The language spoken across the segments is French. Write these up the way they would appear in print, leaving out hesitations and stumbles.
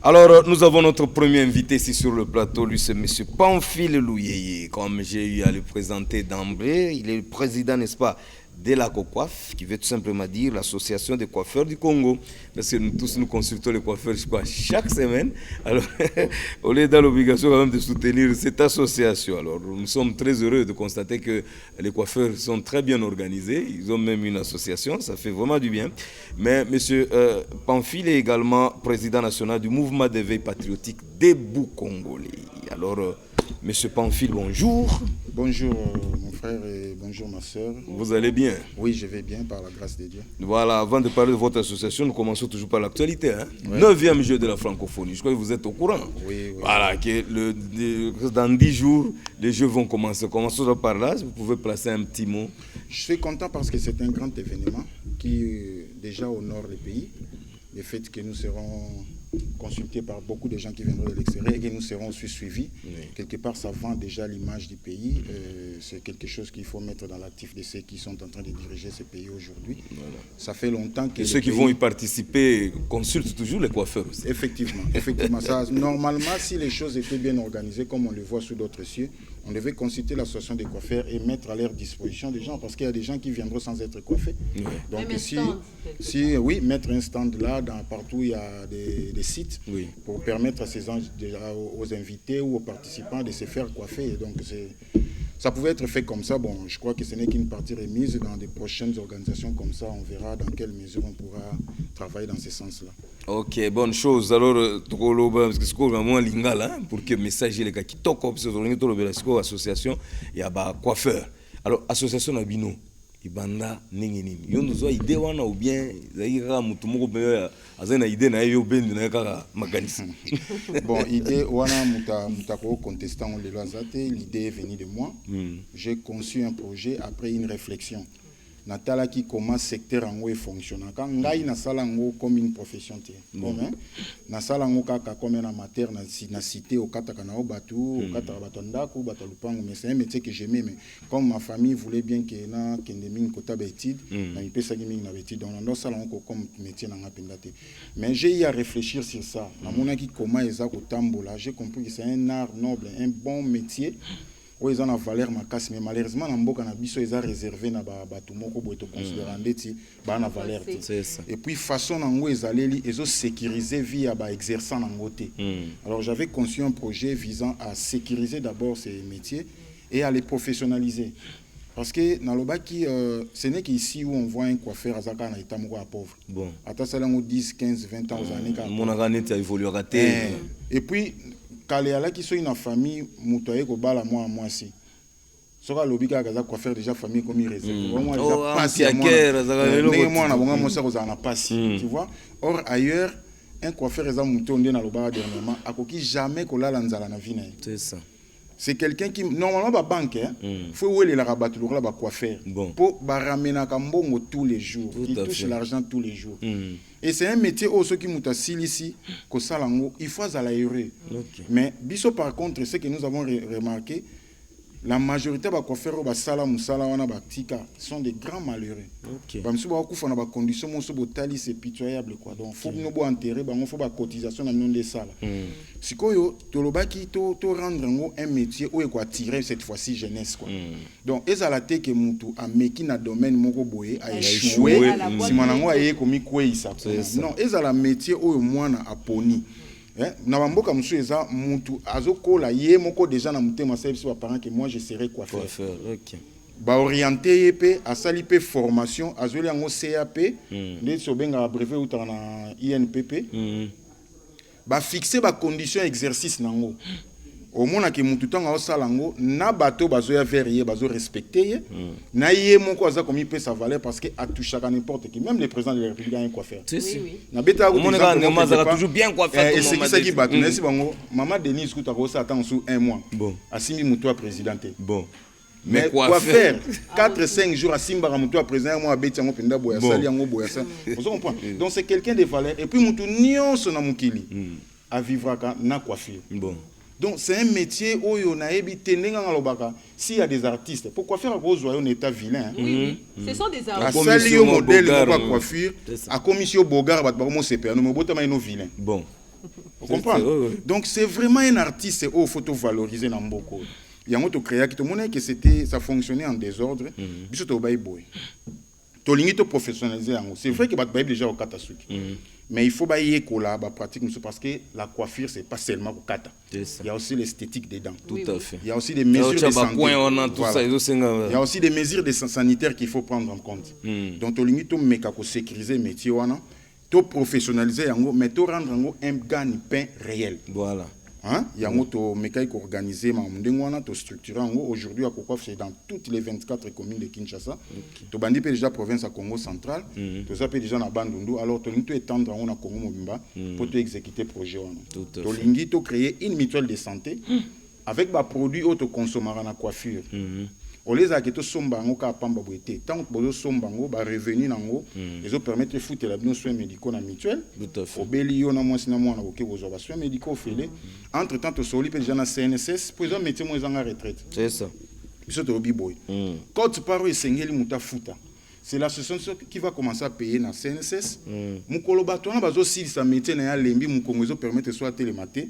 Alors, nous avons notre premier invité ici sur le plateau. Lui, c'est M. Pamphile Louyeye. Comme j'ai eu à le présenter d'emblée, il est le président, n'est-ce pas, de la COCOAF, qui veut tout simplement dire l'Association des coiffeurs du Congo. Parce que nous tous, nous consultons les coiffeurs, je crois, chaque semaine. Alors, on est dans l'obligation quand même de soutenir cette association. Alors, nous sommes très heureux de constater que les coiffeurs sont très bien organisés. Ils ont même une association, ça fait vraiment du bien. Mais M. Pamphile est également président national du mouvement d'éveil patriotique Debout Congolais. Alors, M. Pamphile, bonjour. Bonjour mon frère et bonjour ma soeur. Vous allez bien? Oui, je vais bien par la grâce de Dieu. Voilà, avant de parler de votre association, nous commençons toujours par l'actualité. Hein? Ouais. 9e jeu de la francophonie, je crois que vous êtes au courant. Oui. Voilà, que dans 10 jours, les jeux vont commencer. Commençons par là, vous pouvez placer un petit mot. Je suis content parce que c'est un grand événement qui déjà honore le pays. Le fait que nous serons consultés par beaucoup de gens qui viendront de l'extérieur et que nous serons aussi suivis. Oui. Quelque part, ça vend déjà l'image du pays. C'est quelque chose qu'il faut mettre dans l'actif de ceux qui sont en train de diriger ce pays aujourd'hui. Voilà. Ça fait longtemps que... Et ceux qui vont y participer consultent toujours les coiffeurs aussi. Effectivement. Ça, normalement, si les choses étaient bien organisées, comme on le voit sous d'autres cieux, on devait consulter l'association des coiffeurs et mettre à leur disposition des gens, parce qu'il y a des gens qui viendront sans être coiffés. Oui. Donc oui, mettre un stand là, partout où il y a des sites, oui, pour permettre à aux invités ou aux participants de se faire coiffer. Et donc ça pouvait être fait comme ça. Bon, je crois que ce n'est qu'une partie remise. Dans des prochaines organisations comme ça, on verra dans quelle mesure on pourra travailler dans ce sens-là. Ok, bonne chose. Alors, parce que c'est vraiment lingala pour que le message les gars qui toquent sur l'association, il y a des coiffeurs. Alors, association Nabino, ibanda nini yondo zo idée wana ou bien zaira mutu moko be azana idée na yo bendi na kaka makanisi. Bon, idée wana muta ko contestant on le lazate, l'idée est venue de moi. J'ai conçu un projet après une réflexion. Natala qui commence secteur en où fonctionne. Quand ngai na sala ngo comme une profession té. Comme na sala ngo kaka comme un amateur na cité au kataka na obatu, au kataka batondako, batalupango, mais c'est un métier que j'aimais, mais comme ma famille voulait bien que na kendemine kota betide, na ipesa ki mingi na betide, donc na sala ngo comme métier na ngapenda té. Mais j'ai eu à réfléchir sur ça. Na mona ki comment ezako tambola, j'ai compris que c'est un art noble, un bon métier. Oui, ils ont la valeur macasse, mais malheureusement, les gens ont réservé na bato moko boito considérant ndeti ba na valeur. Et puis façon nango ils ont sécurisé via ba exerçant nango té. Alors j'avais conçu un projet visant à sécuriser d'abord ces métiers et à les professionnaliser. Parce que dans le bas ce n'est qu'ici où on voit un coiffeur azaka na état moko pauvre. Bon. Ata ça 10, 15, 20 ans aux années quand mon année a évolué raté. Et puis Kaléala qui sont une famille mutoye ko bala moi si soka lobika kaza quoi faire déjà famille comme il réserve moi déjà pas moi na bonga moi ça ko na passi tu vois. Or ailleurs un coiffeur eza muto ndé na loba dernièrement akoki jamais ko lala nzala na vie na. C'est ça. C'est quelqu'un qui normalement ba banque faut où les la rabattre là ba coiffeur pour ba ramena kambongo tous les jours, il touche l'argent tous les jours. Et c'est un métier où ceux qui muta ici ko salango il faut à l'aérer. Mais biso par contre ce que nous avons remarqué, la majorité des coiffeurs au basala musala wana batika sont des grands malheureux. Ba msu ba kufa na ba conditions moso botali c'est pitoyable quoi. Donc faut nous bo enterrer ba faut ba cotisation na monde sala. Sikoyo tolobaki to rendre ngo un métier où quoi tirer cette fois-ci jeunesse quoi. Donc ezalate que mutu a meki na domaine moko boye a échoué si manango aye komi kwesa. Non, ezala métier où mwana aponi. Na bamboka musu eza mutu azokola ye moko déjà na mutema service ba parents que moi je serai coiffeur. OK. Ba orienté yepé asali pe formation azoli yango CAP ndé sobenga brevet ou na INPP. Ba fixer ba condition exercice nango. Au moins que mutu tanga osalango na bato bazo vers ye bazo respecter ye na ye moko aza komi pe sa valeur parce que a touché à n'importe qui, même le président de la République a un coiffeur. Oui. Na beta ko toujours bien coiffé. Et c'est qui bat na si bango maman Denise kuta ko sa attend sous un mois. Bon. Asimi mutu a présidenté. Bon. Mais quoi faire 4-5 jours à Simba mutu président moi beti yango penda boya sali yango boya ça. Vous comprenez? Donc c'est quelqu'un de valeur et puis mutu nyonso na mukili à vivre na coiffure. Bon. Donc c'est un métier où on a évité s'il y a des artistes. Pourquoi faire un gros un état vilain? Oui. Ce sont des artistes. À Salio modèle de coiffure, à commission Bogart, nous vilain. Bon. Vous comprenez? Donc c'est vraiment un artiste où il faut valoriser dans beaucoup. Il y a un autre créa qui te montre que ça fonctionnait en désordre. Biso to bay boy. To lingi to professionnaliser. C'est vrai que bat bay déjà au katasuki. Mais il faut bailler kola ba pratique parce que la coiffure c'est pas seulement au kata. Il y a aussi l'esthétique dedans. Tout à fait. Il y a aussi des mesures de santé. Il y a aussi des mesures de sanitaires qu'il faut prendre en compte. Donc to lingi to meka ko sécuriser métier wana, to professionnaliser yango mais to rendre yango un gagne-pain réel. Voilà. Hein? Il y a un autre mécanisme organisé, structuré. Aujourd'hui, à Cocoaf, c'est dans toutes les 24 communes de Kinshasa. Tu as déjà la province à Congo central. Tu as déjà la Bandundu. Alors, tu as étendre à Congo Mobimba pour exécuter le projet. Tu as créé une mutuelle de santé avec des produits que tu consommes dans la coiffure. On les a quittés sombango ka pamba boité tant que bozo sombango ba revenu nango ils ont permettre de foutre la bien soins médicaux na mutuelle au belio na moi sina moi na boké bozo ba soins médicaux félé entre temps to soli pe déjà na CNSS pour ils ont métier moi en retraite c'est ça biso to biboy quand tu parles esengeli muta futa c'est l'association qui va commencer à payer na CNSS mukolo bato na bazo si sa métier na ya lembi mukongo ils ont permettre soit télématé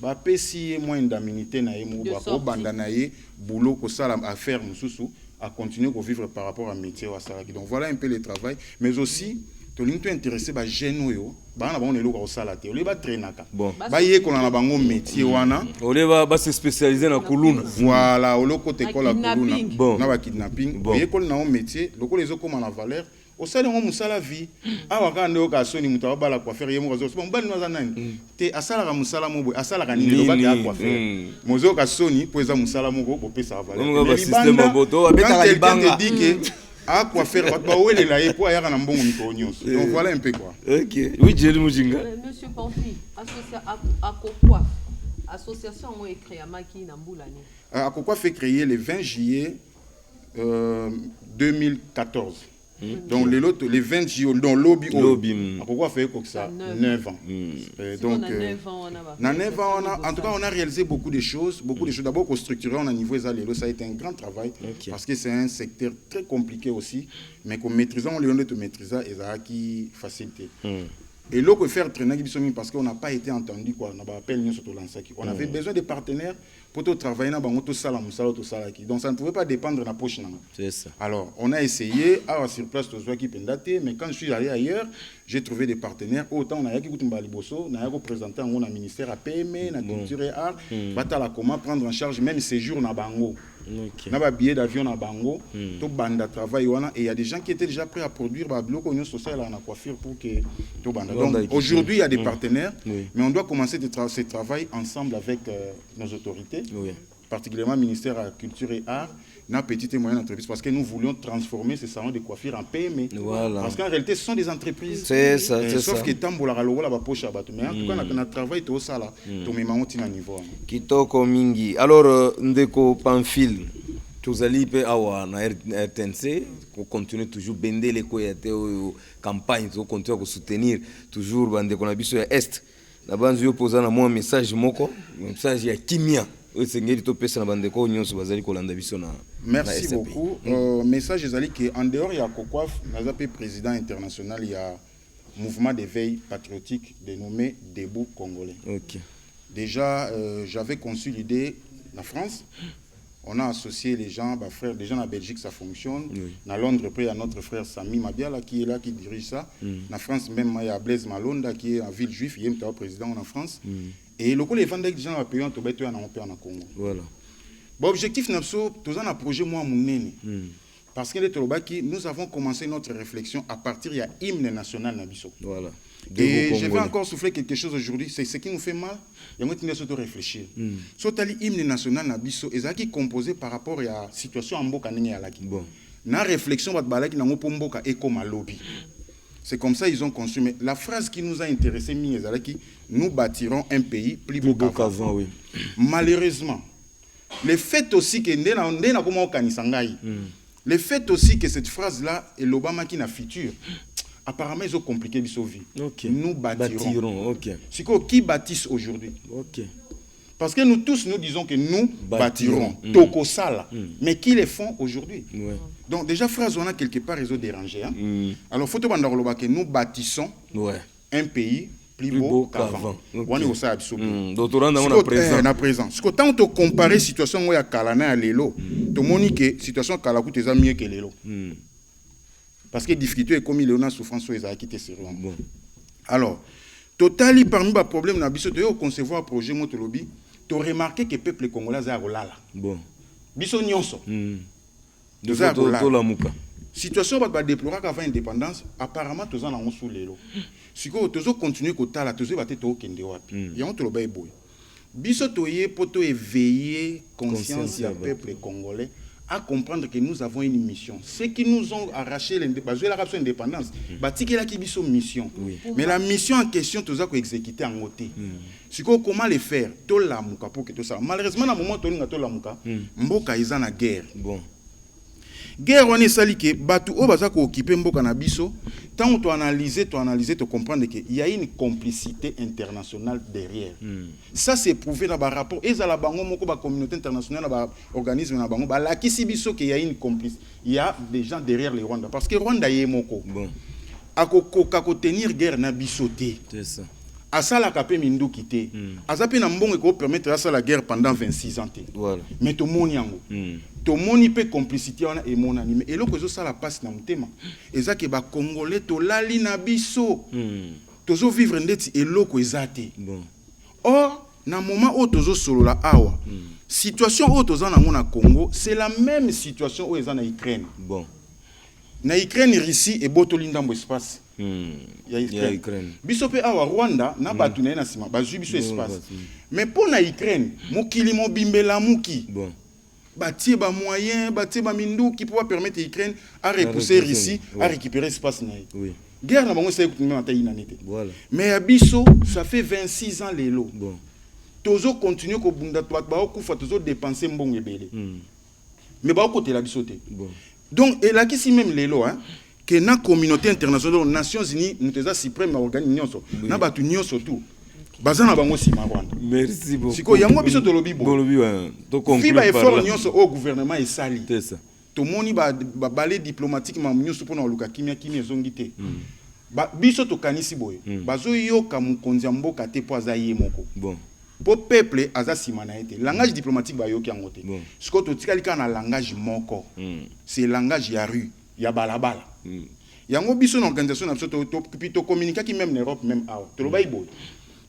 ba pesi moins d'indemnité na ye mo ba ko banda na ye boulot ko sala affaire mususu à continuer à vivre par rapport à métier wa sala. Donc voilà un peu le travail mais aussi to linto intéressé ba jeune yo ba na ba on eloko ko sala te ole ba trainaka ba ye ko na bango métier wana ole ba se spécialiser na kuluna voilà oloko te ko la kuluna na ba kidnapping ye ko na on métier loko les okoma na valeur au sein de mon musala vie awa kande okasoni mutu abala coiffeur ye mo zo mbali no za nani te asala ka musala mo boy asala ka nini loba ka coiffeur mozo kasoni po eza musala mo ko pesa valeur le système boto abeta libanga dike a coiffeur ba wele la ye po ayaka na mbongo miko nyonso donc voilà un peu quoi. OK oui Jerry Mujinga monsieur Pamphile association mo créé amaki na mbulani Akokwa fait créer le 20 juillet 2014. Donc les 20 jours dans lobby pourquoi faire comme ça 9 ans. Donc en tout cas on a réalisé beaucoup de choses d'abord qu'on structuré on a niveau ça a été un grand travail parce que c'est un secteur très compliqué aussi mais qu'on maîtrisant on le maîtriser et ça qui facilité. Et là, que faire traîner parce qu'on n'a pas été entendu quoi, on n'a pas appelé nous surtout lancer. On avait besoin de partenaires pour travailler dans bango tout ça donc ça ne pouvait pas dépendre de la poche. C'est ça. Alors on a essayé à sur place tout ça qui pendaté, mais quand je suis allé ailleurs, j'ai trouvé des partenaires. Autant on a qui kutumba liboso, on a représenté en un ministère à PME, na culture et art, batala comment prendre en charge même séjour na bango. On a un billet d'avion à Bango, tout banda travail et il y a des gens qui étaient déjà prêts à produire bah bloc union sociale en coiffure pour que tout banda. Donc aujourd'hui il y a des partenaires, mais on doit commencer ce travail ensemble avec nos autorités, particulièrement le ministère de la Culture et Art, na petite et moyenne entreprise parce que nous voulions transformer ces salons de coiffure en PME. Voilà. Parce qu'en réalité ce sont des entreprises. C'est ça, c'est sauf ça. que tambola la ba poche abato mais en tout cas on a travaillé tout ça là, tout mes mamoti na niveau. Kitoko mingi. Alors ndeko Pamphile tozali pe awa na RTNC ko continuer toujours bender les koyate campagne ko continuer ko soutenir toujours bande ko na biso ya est. Na banzu yo poza na moi message moko, message ya kimia. Merci beaucoup. Message est qu'en dehors il y a Cocoaf, nous avons président international, il y a mouvement d'éveil patriotique dénommé Debout Congolais. Déjà, j'avais conçu l'idée en France. On a associé les gens, bah, frères, déjà en Belgique ça fonctionne. À Londres, il y a notre frère Sami Mabiala qui est là, qui dirige ça. En France, même il y a Blaise Malonda qui est en ville juif, il est le président en France. Et le coup, les vendeurs des gens à payer en Congo. Voilà. L'objectif, c'est un projet moi parce que nous avons commencé notre réflexion à partir de l'hymne national Nabiso. Voilà. Et je vais encore souffler quelque chose aujourd'hui, c'est ce qui nous fait mal. Il y a une de réfléchir. L'hymne national Nabiso est composé par rapport à la situation en Boka Nene Alaki. La réflexion est comme un lobby. C'est comme ça qu'ils ont conçu. Mais la phrase qui nous a intéressé, nous bâtirons un pays plus beau qu'avant. Oui. Malheureusement, le fait aussi que le fait aussi que cette phrase-là est l'Obama qui n'a futur. Apparemment, ils ont compliqué leur vie. Nous bâtirons. C'est quoi qui bâtissent aujourd'hui? Parce que nous tous, nous disons que nous bâtirons. Tokosala. Mais qui les font aujourd'hui? Donc déjà, phrase, on a quelque part, ils ont dérangé. Alors, il faut que nous bâtissons un pays plus beau qu'avant. On est au ça doctorant dans présent. Na présent. Ce que tant to comparer situation ya kalana ya lelo, to monique situation kala ku teza mieux que lelo. Parce que difficulté comme il a souffrance aux a quitté sérieux. Bon. Alors, totali parmi les problèmes na biso to concevoir projet motolobi, to remarqué que peuple congolais a rolala. Bon. Biso nyonso. De ça la muka. Situation va déplorer qu'avant indépendance, apparemment tous en ont sous l'élo. Si quoi tous continuer côté là, tous va être au kende wapi. Y a on te le bail boy. Biso toye poto éveiller conscience du peuple congolais à comprendre que nous avons une mission. Ceux qui nous ont arraché l'indépendance, bâti là qui biso mission. Mais la mission en question tous a exécuter en côté. Si quoi comment le faire? To la muka pour que tout ça. Malheureusement dans moment to la muka, mboka ils en a guerre. Bon. Guerre on est sali que batu o baza ko occuper mboka na biso tant tu analyser tu comprendre que il y a une complicité internationale derrière. Ça c'est prouvé dans ba rapport et za la bango moko ba communauté internationale ba organisme na bango ba la kisi biso que il y a une complice, il y a des gens derrière le Rwanda parce que Rwanda yé moko. Bon. Ako tenir guerre na biso té. C'est ça. Asala kapé mindu kité. Azape na mbongo ko permettre ça la guerre pendant 26 ans té. Voilà. Mais to moni yango. To moni pe complicité wana et mon animé et loko zo sala passe na mutema ezake ba congolais to lali na biso tozo vivre ndeti eloko ezate bon or na moment où tozo solola awa situation où tozo na ngona Congo c'est la même situation où ezana Ukraine bon na Ukraine Russie et botoli ndambo espace ya Ukraine biso pe awa Rwanda na batu na na sima bazui biso espace mais pour na Ukraine mokili mo bimbela muki bon bâtir ba moyen, bâtir ba mindu qui pourra permettre l'Ukraine à repousser Russie, à récupérer l'espace naï. Oui. Guerre na bango c'est écoute même en taille inanité. Voilà. Mais abisso ça fait 26 ans les lots. Bon. Tozo continue ko bunda toi ba ko fa tozo dépenser mbongo ebele. Mais ba côté la bisoté. Bon. Donc et là qui si même les lots hein que na communauté internationale Nations Unies nous teza suprême organisation na batu nyonso tout. Bazana bango si Rwanda. Merci beaucoup. Siko yango biso to lobi bo. Lobi wa. To conclure. Fiba effort nyonso au gouvernement et sali. C'est ça. To moni ba balai diplomatique ma nyonso pona luka kimia ezongite. Ba biso to kanisi boye. Bazo yoka mukonzi mboka te po azaye moko. Bon. Po peuple aza simana ete. Langage diplomatique ba yoki yango te. Siko to tikali kana langage moko. C'est langage ya rue, ya balabala. Yango biso na organisation na biso to communiquer qui même en Europe même awa. To loba iboye.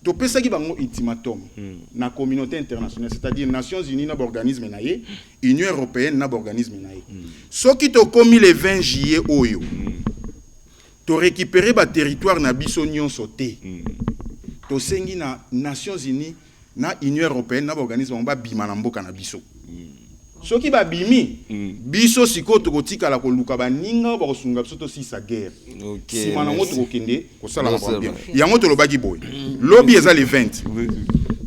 To pesa ki bango ultimatum na communauté internationale c'est-à-dire Nations Unies na organisme naie Union européenne na organisme naie soki to komi le 20 juillet oyo to récupérer ba territoire na biso nyonso te to sengi na Nations Unies na Union européenne na organisme ba bima na mboka na biso soki ba bimi biso siko to kotika la ko luka ba ninga ba kosunga biso to si sa guerre si manango to kokende ko sala na bien yango to lobaki boy lobby eza le 20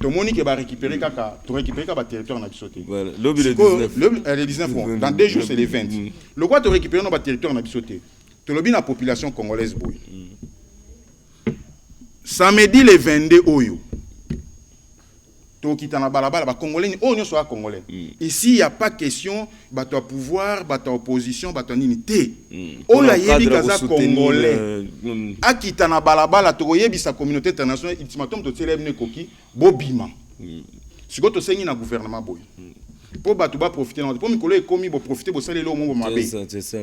to moni ke ba récupérer kaka to récupérer ka ba territoire na biso te voilà lobby le 19 le 19 dans 2 jours c'est le 20 le quoi to récupérer no ba territoire na biso te to lobby na population congolaise boy samedi le 22 oyo Tokita na balabala ba congolais oh nyonso a congolais. Ici il y a pas question bato à pouvoir, bato à opposition, bato unité. On la yebi kaza congolais. Akita na balabala to yebi sa communauté internationale ultimatum to célèbre koki bobima. Siko to sengi na gouvernement boy. Pour bato ba profiter na pour mikolo ekomi bo profiter bo salé lo mo mabe.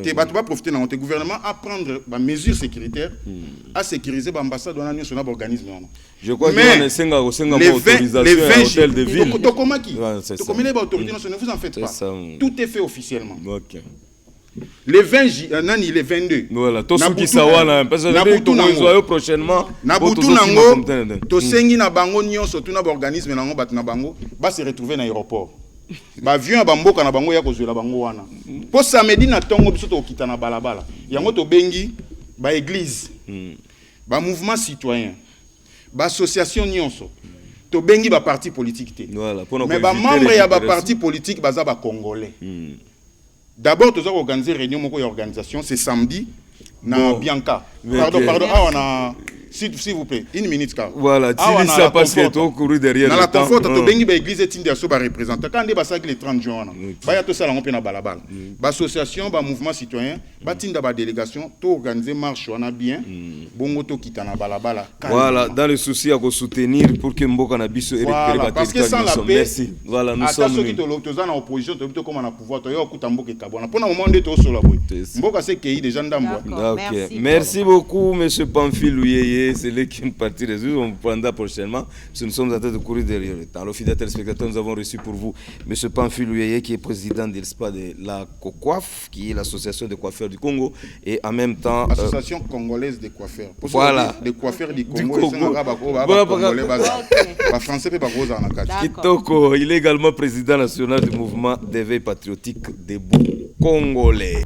Te bato ba profiter na te gouvernement à prendre ba mesures sécuritaires à sécuriser ba ambassade wana nyonso na ba organisme wana. Je crois que on senga autorisation à hôtel de ville. To komaki. To komile ba autorité nationale vous en faites pas. Tout est fait officiellement. OK. Le 20 nani le 22. Voilà, to soki sawana parce que to mozo prochainement. Na butu nango to sengi na bango nyonso tout na ba organisme nango bat na bango ba se retrouver na aéroport. Ba avion ba mboka na bango ya kozwela bango wana. Po samedi na tongo biso to kita na balabala. Yango to bengi ba église. Ba mouvement citoyen. Ba association nyonso. To bengi ba parti politique te. Voilà, mais ba membre ya ba parti politique baza ba congolais. D'abord tu as organisé réunion moko ya organisation c'est samedi na Bianca. Pardon, ah on a s'il vous plaît, une minute car. Voilà, tu ça parce que tu as couru derrière. Dans la confort, tu as bengi l'église et Tindia so ba représentant. Quand on ça les 30 jours, ba ya to ça la on peut na balabala. Ba association, ba mouvement citoyen, ba tinda ba délégation, to organiser marche on a bien. Bongo to kita na balabala. Voilà, dans le souci à soutenir pour que Mboka na biso voilà, parce que sans la paix, merci. Voilà, nous sommes ceux qui te en opposition, tu comme on a pouvoir, tu as kuta Mboka kabona. Pour le moment de to solo boy. Mboka c'est qu'il des gens d'amboa. OK. Merci beaucoup monsieur Pamphile Louyeye, c'est là qu'une partie des on prendra prochainement parce que nous sommes en train de courir derrière le temps. Alors fidèles téléspectateurs, nous avons reçu pour vous monsieur Pamphile Louyeye qui est président de l'ESPA de la COCOAF, qui est l'association des coiffeurs du Congo et en même temps association congolaise des coiffeurs. Voilà, les coiffeurs du Congo et les français pe ba roza na kati. Kitoko, il est également président national du mouvement d'éveil patriotique debout congolais.